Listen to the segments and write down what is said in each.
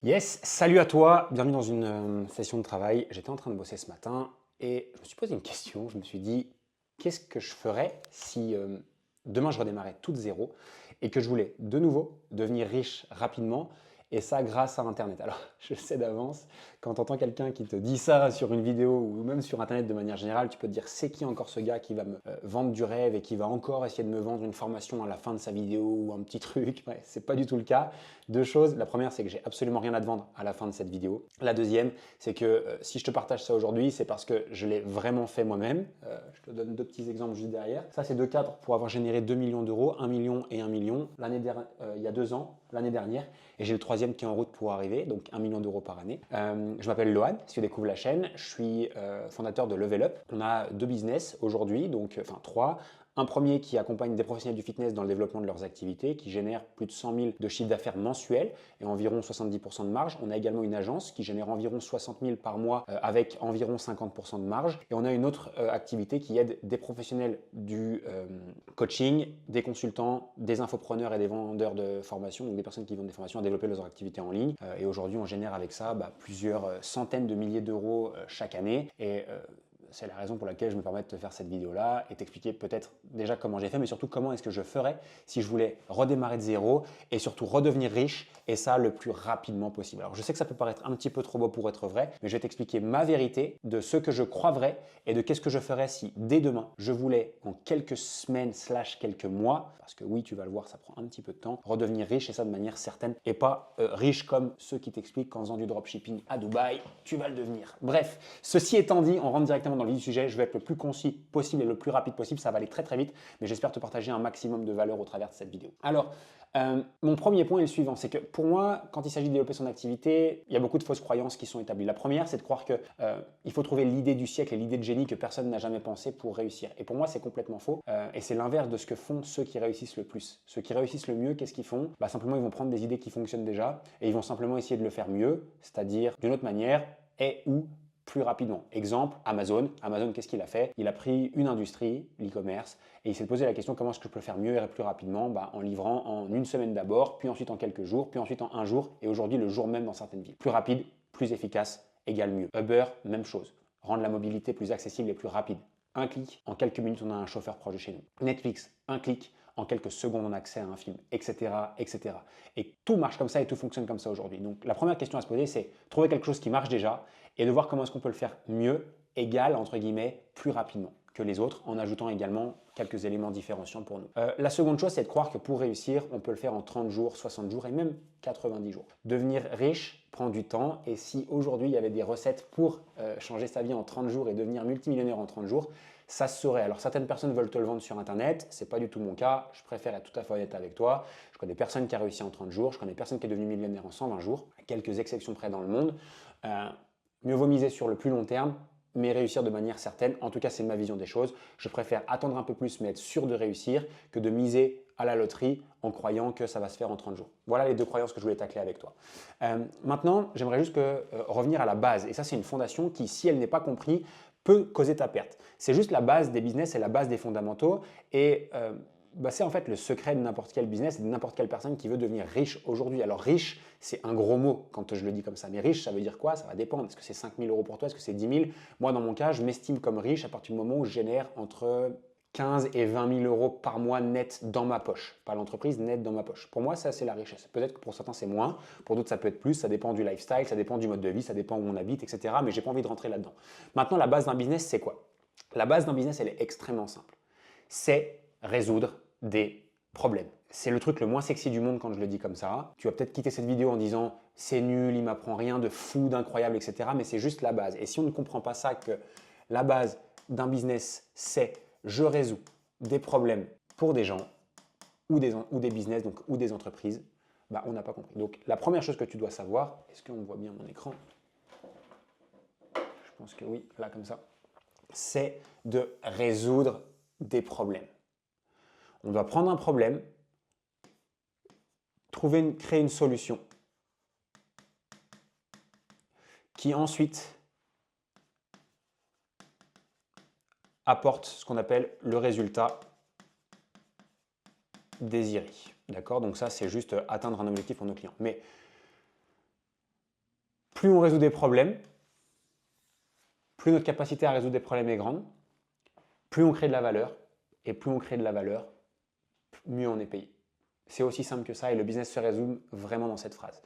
Yes, salut à toi, bienvenue dans une session de travail. J'étais en train de bosser ce matin et je me suis posé une question. Je me suis dit, qu'est-ce que je ferais si demain je redémarrais tout de zéro et que je voulais de nouveau devenir riche rapidement et ça grâce à Internet. Alors, je sais d'avance, quand tu entends quelqu'un qui te dit ça sur une vidéo ou même sur Internet de manière générale, tu peux te dire, c'est qui encore ce gars qui va me vendre du rêve et qui va encore essayer de me vendre une formation à la fin de sa vidéo ou un petit truc. Ouais, c'est pas du tout le cas. Deux choses. La première, c'est que j'ai absolument rien à te vendre à la fin de cette vidéo. La deuxième, c'est que si je te partage ça aujourd'hui, c'est parce que je l'ai vraiment fait moi-même. Je te donne deux petits exemples juste derrière. Ça, c'est deux cadres pour avoir généré 2 millions d'euros, 1 million et 1 million il y a 2 ans, l'année dernière. Et j'ai le troisième qui est en route pour arriver, donc 1 million d'euros par année. Je m'appelle Lohan, si tu découvres la chaîne. Je suis fondateur de Level Up. On a deux business aujourd'hui, donc enfin trois. Un premier qui accompagne des professionnels du fitness dans le développement de leurs activités, qui génère plus de 100 000 de chiffre d'affaires mensuel et environ 70% de marge. On a également une agence qui génère environ 60 000 par mois avec environ 50% de marge. Et on a une autre activité qui aide des professionnels du coaching, des consultants, des infopreneurs et des vendeurs de formation, donc des personnes qui vendent des formations à développer leurs activités en ligne. Et aujourd'hui, on génère avec ça plusieurs centaines de milliers d'euros chaque année. Et c'est la raison pour laquelle je me permets de te faire cette vidéo-là et t'expliquer peut-être déjà comment j'ai fait, mais surtout comment est-ce que je ferais si je voulais redémarrer de zéro et surtout redevenir riche et ça le plus rapidement possible. Alors je sais que ça peut paraître un petit peu trop beau pour être vrai, mais je vais t'expliquer ma vérité de ce que je crois vrai et de qu'est-ce que je ferais si dès demain je voulais en quelques semaines / quelques mois, parce que oui tu vas le voir ça prend un petit peu de temps, redevenir riche et ça de manière certaine et pas riche comme ceux qui t'expliquent qu'en faisant du dropshipping à Dubaï, tu vas le devenir. Bref, ceci étant dit, on rentre directement dans le vif du sujet. Je vais être le plus concis possible et le plus rapide possible. Ça va aller très très vite, mais j'espère te partager un maximum de valeur au travers de cette vidéo. Alors, mon premier point est le suivant, c'est que pour moi, quand il s'agit de développer son activité, il y a beaucoup de fausses croyances qui sont établies. La première, c'est de croire qu'il faut trouver l'idée du siècle et l'idée de génie que personne n'a jamais pensé pour réussir. Et pour moi, c'est complètement faux. Et c'est l'inverse de ce que font ceux qui réussissent le plus. Ceux qui réussissent le mieux, qu'est-ce qu'ils font? Simplement, ils vont prendre des idées qui fonctionnent déjà et ils vont simplement essayer de le faire mieux, c'est-à-dire d'une autre manière et ou plus rapidement. Exemple, Amazon. Amazon, qu'est-ce qu'il a fait? Il a pris une industrie, l'e-commerce, et il s'est posé la question comment est-ce que je peux le faire mieux et plus rapidement en livrant en une semaine d'abord, puis ensuite en quelques jours, puis ensuite en un jour, et aujourd'hui le jour même dans certaines villes. Plus rapide, plus efficace, égale mieux. Uber, même chose. Rendre la mobilité plus accessible et plus rapide. Un clic, en quelques minutes, on a un chauffeur proche de chez nous. Netflix, un clic, en quelques secondes, on a accès à un film, etc., etc. Et tout marche comme ça et tout fonctionne comme ça aujourd'hui. Donc la première question à se poser, c'est trouver quelque chose qui marche déjà et de voir comment est-ce qu'on peut le faire mieux, égal, entre guillemets, plus rapidement que les autres, en ajoutant également quelques éléments différenciants pour nous. La seconde chose, c'est de croire que pour réussir, on peut le faire en 30 jours, 60 jours et même 90 jours. Devenir riche prend du temps et si aujourd'hui il y avait des recettes pour changer sa vie en 30 jours et devenir multimillionnaire en 30 jours, ça se saurait. Alors certaines personnes veulent te le vendre sur internet, c'est pas du tout mon cas, je préfère être tout à fait honnête avec toi. Je connais personne qui a réussi en 30 jours, je connais personne qui est devenu millionnaire en 120 jours, à quelques exceptions près dans le monde. Mieux vaut miser sur le plus long terme, mais réussir de manière certaine. En tout cas, c'est ma vision des choses. Je préfère attendre un peu plus, mais être sûr de réussir, que de miser à la loterie en croyant que ça va se faire en 30 jours. Voilà les deux croyances que je voulais tacler avec toi. Maintenant, j'aimerais juste revenir à la base. Et ça, c'est une fondation qui, si elle n'est pas comprise, peut causer ta perte. C'est juste la base des business, c'est la base des fondamentaux. Et c'est en fait le secret de n'importe quel business et de n'importe quelle personne qui veut devenir riche aujourd'hui. Alors riche, c'est un gros mot quand je le dis comme ça. Mais riche, ça veut dire quoi? Ça va dépendre. Est-ce que c'est 5 000 euros pour toi? Est-ce que c'est 10 000? Moi, dans mon cas, je m'estime comme riche à partir du moment où je génère entre 15 et 20 000 euros par mois net dans ma poche. Pas l'entreprise, net dans ma poche. Pour moi, ça, c'est la richesse. Peut-être que pour certains, c'est moins. Pour d'autres, ça peut être plus. Ça dépend du lifestyle, ça dépend du mode de vie, ça dépend où on habite, etc. Mais j'ai pas envie de rentrer là-dedans. Maintenant, la base d'un business, c'est quoi? La base d'un business, elle est extrêmement simple. C'est résoudre des problème. C'est le truc le moins sexy du monde quand je le dis comme ça. Tu vas peut-être quitter cette vidéo en disant c'est nul, il m'apprend rien de fou, d'incroyable, etc. Mais c'est juste la base. Et si on ne comprend pas ça, que la base d'un business, c'est je résous des problèmes pour des gens ou des business, donc, ou des entreprises, on n'a pas compris. Donc la première chose que tu dois savoir, est-ce qu'on voit bien mon écran? Je pense que oui, là comme ça. C'est de résoudre des problèmes. On doit prendre un problème, créer une solution qui ensuite apporte ce qu'on appelle le résultat désiré. D'accord? Donc ça, c'est juste atteindre un objectif pour nos clients. Mais plus on résout des problèmes, plus notre capacité à résoudre des problèmes est grande, plus on crée de la valeur, et plus on crée de la valeur, mieux on est payé. C'est aussi simple que ça et le business se résume vraiment dans cette phrase.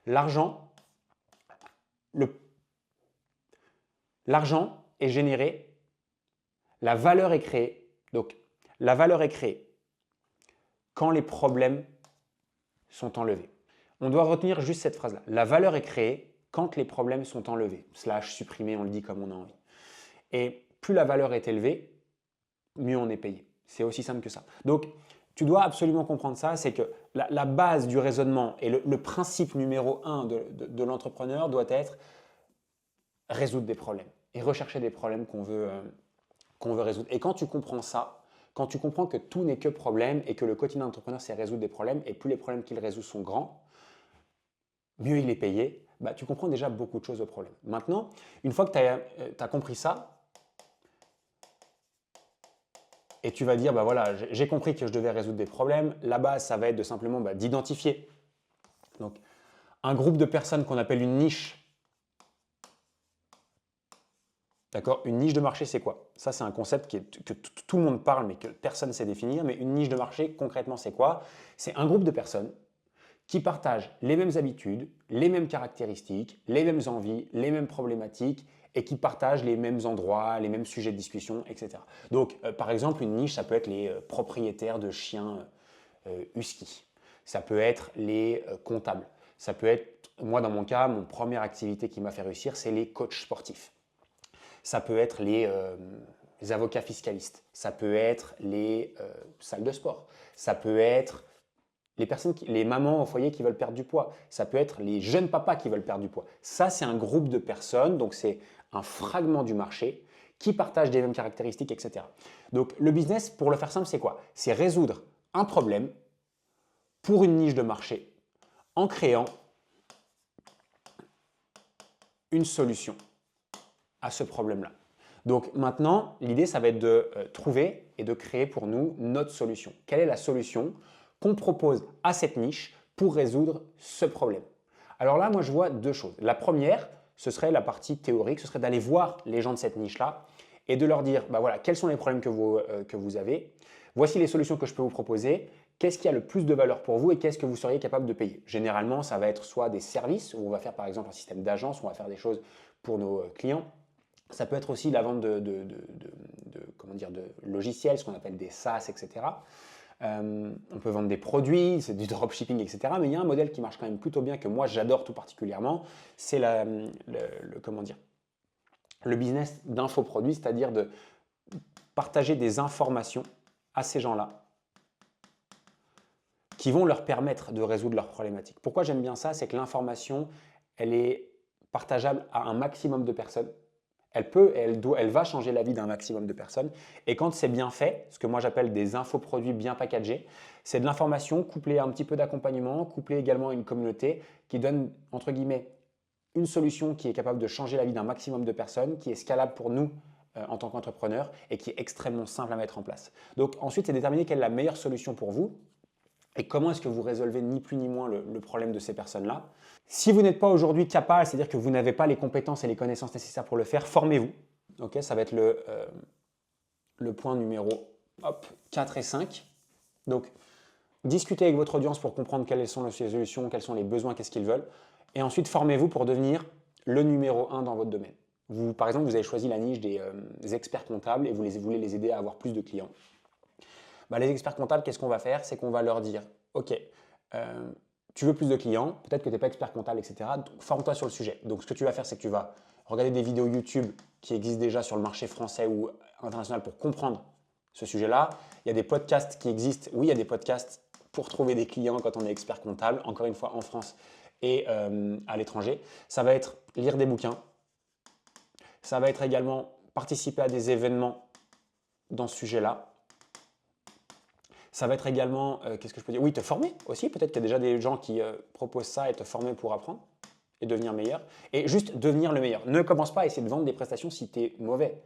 L'argent, l'argent est généré, la valeur est créée. Donc, la valeur est créée quand les problèmes sont enlevés. On doit retenir juste cette phrase-là. La valeur est créée quand les problèmes sont enlevés. Slash, supprimé, on le dit comme on a envie. Et plus la valeur est élevée, mieux on est payé. C'est aussi simple que ça. Donc, tu dois absolument comprendre ça, c'est que la base du raisonnement et le principe numéro un de l'entrepreneur doit être résoudre des problèmes et rechercher des problèmes qu'on veut résoudre. Et quand tu comprends ça, quand tu comprends que tout n'est que problème et que le quotidien d'entrepreneur, c'est résoudre des problèmes et plus les problèmes qu'il résout sont grands, mieux il est payé, bah, tu comprends déjà beaucoup de choses au problème. Maintenant, une fois que tu as compris ça, et tu vas dire, bah voilà, j'ai compris que je devais résoudre des problèmes. La base, ça va être de simplement d'identifier donc, un groupe de personnes qu'on appelle une niche. D'accord? Une niche de marché, c'est quoi? Ça, c'est un concept que tout le monde parle, mais que personne ne sait définir. Mais une niche de marché, concrètement, c'est quoi? C'est un groupe de personnes qui partagent les mêmes habitudes, les mêmes caractéristiques, les mêmes envies, les mêmes problématiques et qui partagent les mêmes endroits, les mêmes sujets de discussion, etc. Donc, par exemple, une niche, ça peut être les propriétaires de chiens husky. Ça peut être les comptables. Ça peut être, moi dans mon cas, mon première activité qui m'a fait réussir, c'est les coachs sportifs. Ça peut être les avocats fiscalistes. Ça peut être les salles de sport. Ça peut être les mamans au foyer qui veulent perdre du poids. Ça peut être les jeunes papas qui veulent perdre du poids. Ça, c'est un groupe de personnes, donc c'est un fragment du marché qui partagent des mêmes caractéristiques, etc. Donc le business, pour le faire simple, c'est quoi? C'est résoudre un problème pour une niche de marché en créant une solution à ce problème-là. Donc maintenant, l'idée, ça va être de trouver et de créer pour nous notre solution. Quelle est la solution qu'on propose à cette niche pour résoudre ce problème? Alors là, moi, je vois deux choses. La première, ce serait la partie théorique, ce serait d'aller voir les gens de cette niche-là et de leur dire, bah voilà, quels sont les problèmes que vous avez, voici les solutions que je peux vous proposer, qu'est-ce qui a le plus de valeur pour vous et qu'est-ce que vous seriez capable de payer. Généralement, ça va être soit des services, où on va faire par exemple un système d'agence, où on va faire des choses pour nos clients. Ça peut être aussi la vente comment dire, de logiciels, ce qu'on appelle des SaaS, etc. On peut vendre des produits, c'est du dropshipping, etc. Mais il y a un modèle qui marche quand même plutôt bien, que moi j'adore tout particulièrement, c'est comment dire, le business d'infoproduits, c'est-à-dire de partager des informations à ces gens-là qui vont leur permettre de résoudre leurs problématiques. Pourquoi j'aime bien ça? C'est que l'information, elle est partageable à un maximum de personnes. Elle va changer la vie d'un maximum de personnes. Et quand c'est bien fait, ce que moi j'appelle des infoproduits bien packagés, c'est de l'information couplée à un petit peu d'accompagnement, couplée également à une communauté qui donne, entre guillemets, une solution qui est capable de changer la vie d'un maximum de personnes, qui est scalable pour nous en tant qu'entrepreneurs et qui est extrêmement simple à mettre en place. Donc ensuite, c'est déterminer quelle est la meilleure solution pour vous et comment est-ce que vous résolvez ni plus ni moins le problème de ces personnes-là. Si vous n'êtes pas aujourd'hui capable, c'est-à-dire que vous n'avez pas les compétences et les connaissances nécessaires pour le faire, formez-vous. Okay, ça va être le point numéro 4 et 5. Donc, discutez avec votre audience pour comprendre quelles sont les solutions, quels sont les besoins, qu'est-ce qu'ils veulent. Et ensuite, formez-vous pour devenir le numéro 1 dans votre domaine. Par exemple, vous avez choisi la niche des experts comptables et vous voulez les aider à avoir plus de clients. Bah, les experts comptables, qu'est-ce qu'on va faire? C'est qu'on va leur dire, OK, tu veux plus de clients, peut-être que tu n'es pas expert comptable, etc. Donc, forme-toi sur le sujet. Donc, ce que tu vas faire, c'est que tu vas regarder des vidéos YouTube qui existent déjà sur le marché français ou international pour comprendre ce sujet-là. Il y a des podcasts qui existent. Oui, il y a des podcasts pour trouver des clients quand on est expert comptable, encore une fois en France et à l'étranger. Ça va être lire des bouquins. Ça va être également participer à des événements dans ce sujet-là. Ça va être également, qu'est-ce que je peux dire? Oui, te former aussi. Peut-être qu'il y a déjà des gens qui proposent ça et te former pour apprendre et devenir meilleur. Et juste devenir le meilleur. Ne commence pas à essayer de vendre des prestations si tu es mauvais.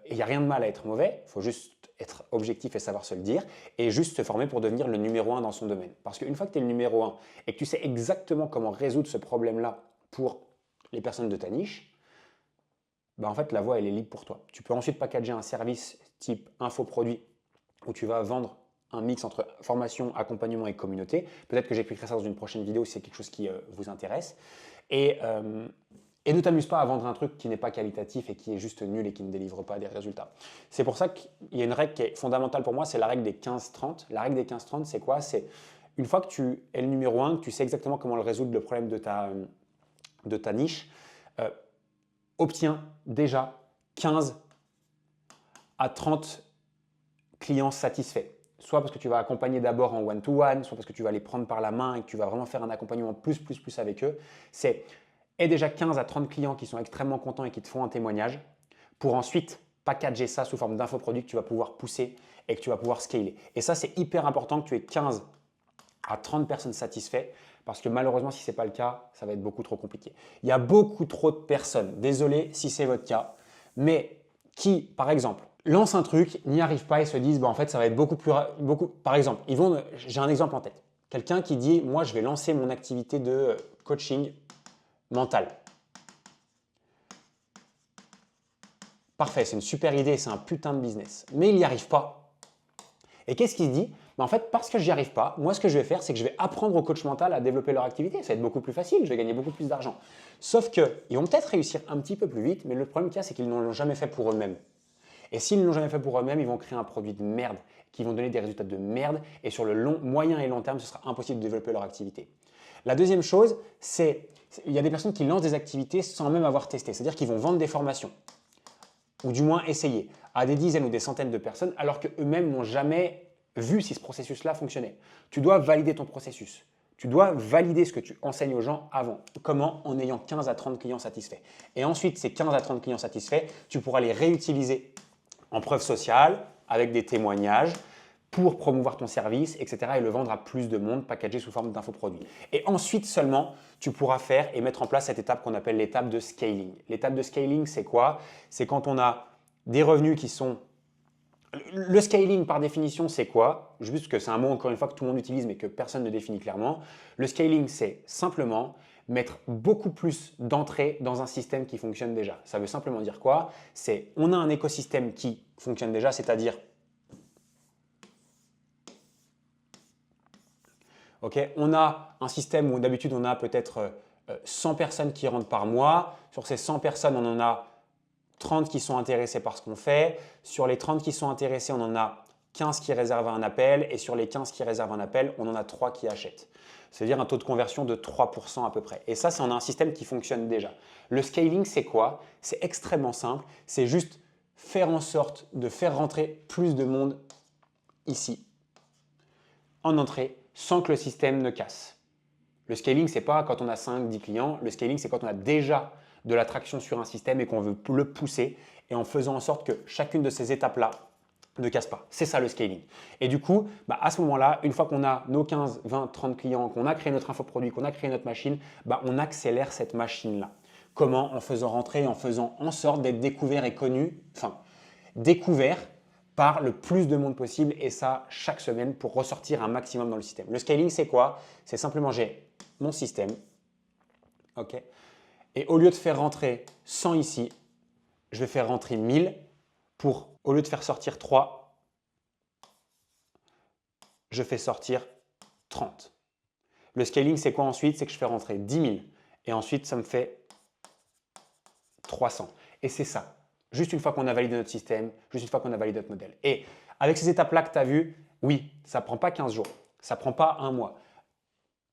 Il n'y a rien de mal à être mauvais. Il faut juste être objectif et savoir se le dire. Et juste se former pour devenir le numéro 1 dans son domaine. Parce qu'une fois que tu es le numéro 1 et que tu sais exactement comment résoudre ce problème-là pour les personnes de ta niche, bah en fait, la voie, elle est libre pour toi. Tu peux ensuite packager un service type infoproduit où tu vas vendre un mix entre formation, accompagnement et communauté. Peut-être que j'expliquerai ça dans une prochaine vidéo si c'est quelque chose qui vous intéresse. Et ne t'amuse pas à vendre un truc qui n'est pas qualitatif et qui est juste nul et qui ne délivre pas des résultats. C'est pour ça qu'il y a une règle qui est fondamentale pour moi, c'est la règle des 15-30. La règle des 15-30, c'est quoi? C'est une fois que tu es le numéro 1, que tu sais exactement comment résoudre le problème de ta niche, obtiens déjà 15 à 30 clients satisfaits. Soit parce que tu vas accompagner d'abord en one-to-one, soit parce que tu vas les prendre par la main et que tu vas vraiment faire un accompagnement plus avec eux. C'est déjà 15 à 30 clients qui sont extrêmement contents et qui te font un témoignage pour ensuite packager ça sous forme d'infoproduit que tu vas pouvoir pousser et que tu vas pouvoir scaler. Et ça, c'est hyper important que tu aies 15 à 30 personnes satisfaites parce que malheureusement, si ce n'est pas le cas, ça va être beaucoup trop compliqué. Il y a beaucoup trop de personnes, désolé si c'est votre cas, mais qui, par exemple, lancent un truc, n'y arrivent pas et se disent, en fait, ça va être beaucoup plus… Par exemple, j'ai un exemple en tête. Quelqu'un qui dit, moi, je vais lancer mon activité de coaching mental. Parfait, c'est une super idée, c'est un putain de business. Mais il n'y arrive pas. Et qu'est-ce qu'il se dit? En fait, parce que je n'y arrive pas, moi, ce que je vais faire, c'est que je vais apprendre au coach mental à développer leur activité. Ça va être beaucoup plus facile, je vais gagner beaucoup plus d'argent. Sauf qu'ils vont peut-être réussir un petit peu plus vite, mais le problème qu'il y a, c'est qu'ils ne l'ont jamais fait pour eux-mêmes. Et s'ils ne l'ont jamais fait pour eux-mêmes, ils vont créer un produit de merde, qui vont donner des résultats de merde. Et sur le moyen et long terme, ce sera impossible de développer leur activité. La deuxième chose, c'est il y a des personnes qui lancent des activités sans même avoir testé. C'est-à-dire qu'ils vont vendre des formations, ou du moins essayer, à des dizaines ou des centaines de personnes, alors qu'eux-mêmes n'ont jamais vu si ce processus-là fonctionnait. Tu dois valider ton processus. Tu dois valider ce que tu enseignes aux gens avant. Comment? En ayant 15 à 30 clients satisfaits. Et ensuite, ces 15 à 30 clients satisfaits, tu pourras les réutiliser en preuve sociale, avec des témoignages, pour promouvoir ton service, etc. et le vendre à plus de monde, packagé sous forme d'infoproduits. Et ensuite seulement, tu pourras faire et mettre en place cette étape qu'on appelle l'étape de scaling. L'étape de scaling, c'est quoi? C'est quand on a des revenus qui sont… Le scaling, par définition, c'est quoi? Juste que c'est un mot, encore une fois, que tout le monde utilise, mais que personne ne définit clairement. Le scaling, c'est simplement mettre beaucoup plus d'entrées dans un système qui fonctionne déjà. Ça veut simplement dire quoi? C'est on a un écosystème qui fonctionne déjà, c'est-à-dire on a un système où d'habitude on a peut-être 100 personnes qui rentrent par mois. Sur ces 100 personnes, on en a 30 qui sont intéressés par ce qu'on fait. Sur les 30 qui sont intéressés, on en a 15 qui réservent un appel. Et sur les 15 qui réservent un appel, on en a 3 qui achètent. C'est-à-dire un taux de conversion de 3% à peu près. Et ça, on a un système qui fonctionne déjà. Le scaling, c'est quoi? C'est extrêmement simple. C'est juste faire en sorte de faire rentrer plus de monde ici, en entrée, sans que le système ne casse. Le scaling, ce n'est pas quand on a 5-10 clients. Le scaling, c'est quand on a déjà de l'attraction sur un système et qu'on veut le pousser et en faisant en sorte que chacune de ces étapes-là ne casse pas. C'est ça le scaling. Et du coup, à ce moment-là, une fois qu'on a nos 15, 20, 30 clients, qu'on a créé notre infoproduit, qu'on a créé notre machine, on accélère cette machine-là. Comment? En faisant rentrer, en faisant en sorte d'être découvert et connu, enfin, découvert par le plus de monde possible et ça chaque semaine pour ressortir un maximum dans le système. Le scaling, c'est quoi? C'est simplement j'ai mon système, ok, et au lieu de faire rentrer 100 ici, je vais faire rentrer 1000 pour, au lieu de faire sortir 3, je fais sortir 30. Le scaling, c'est quoi ensuite? C'est que je fais rentrer 10 000 et ensuite, ça me fait 300. Et c'est ça. Juste une fois qu'on a validé notre système, juste une fois qu'on a validé notre modèle. Et avec ces étapes-là que tu as vues, oui, ça ne prend pas 15 jours, ça ne prend pas un mois.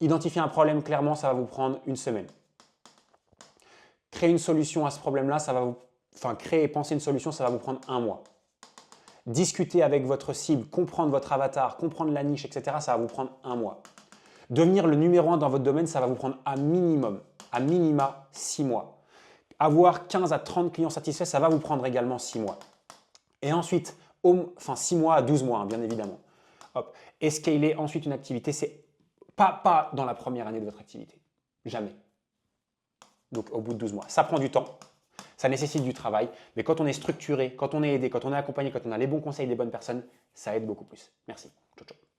Identifier un problème clairement, ça va vous prendre une semaine. Créer une solution à ce problème-là, créer et penser une solution, ça va vous prendre un mois. Discuter avec votre cible, comprendre votre avatar, comprendre la niche, etc., ça va vous prendre un mois. Devenir le numéro 1 dans votre domaine, ça va vous prendre à minima 6 mois. Avoir 15 à 30 clients satisfaits, ça va vous prendre également 6 mois. Et ensuite, 6 mois à 12 mois, bien évidemment. Hop. Et scaler ensuite une activité, c'est pas dans la première année de votre activité. Jamais. Donc au bout de 12 mois. Ça prend du temps, ça nécessite du travail, mais quand on est structuré, quand on est aidé, quand on est accompagné, quand on a les bons conseils des bonnes personnes, ça aide beaucoup plus. Merci. Ciao, ciao.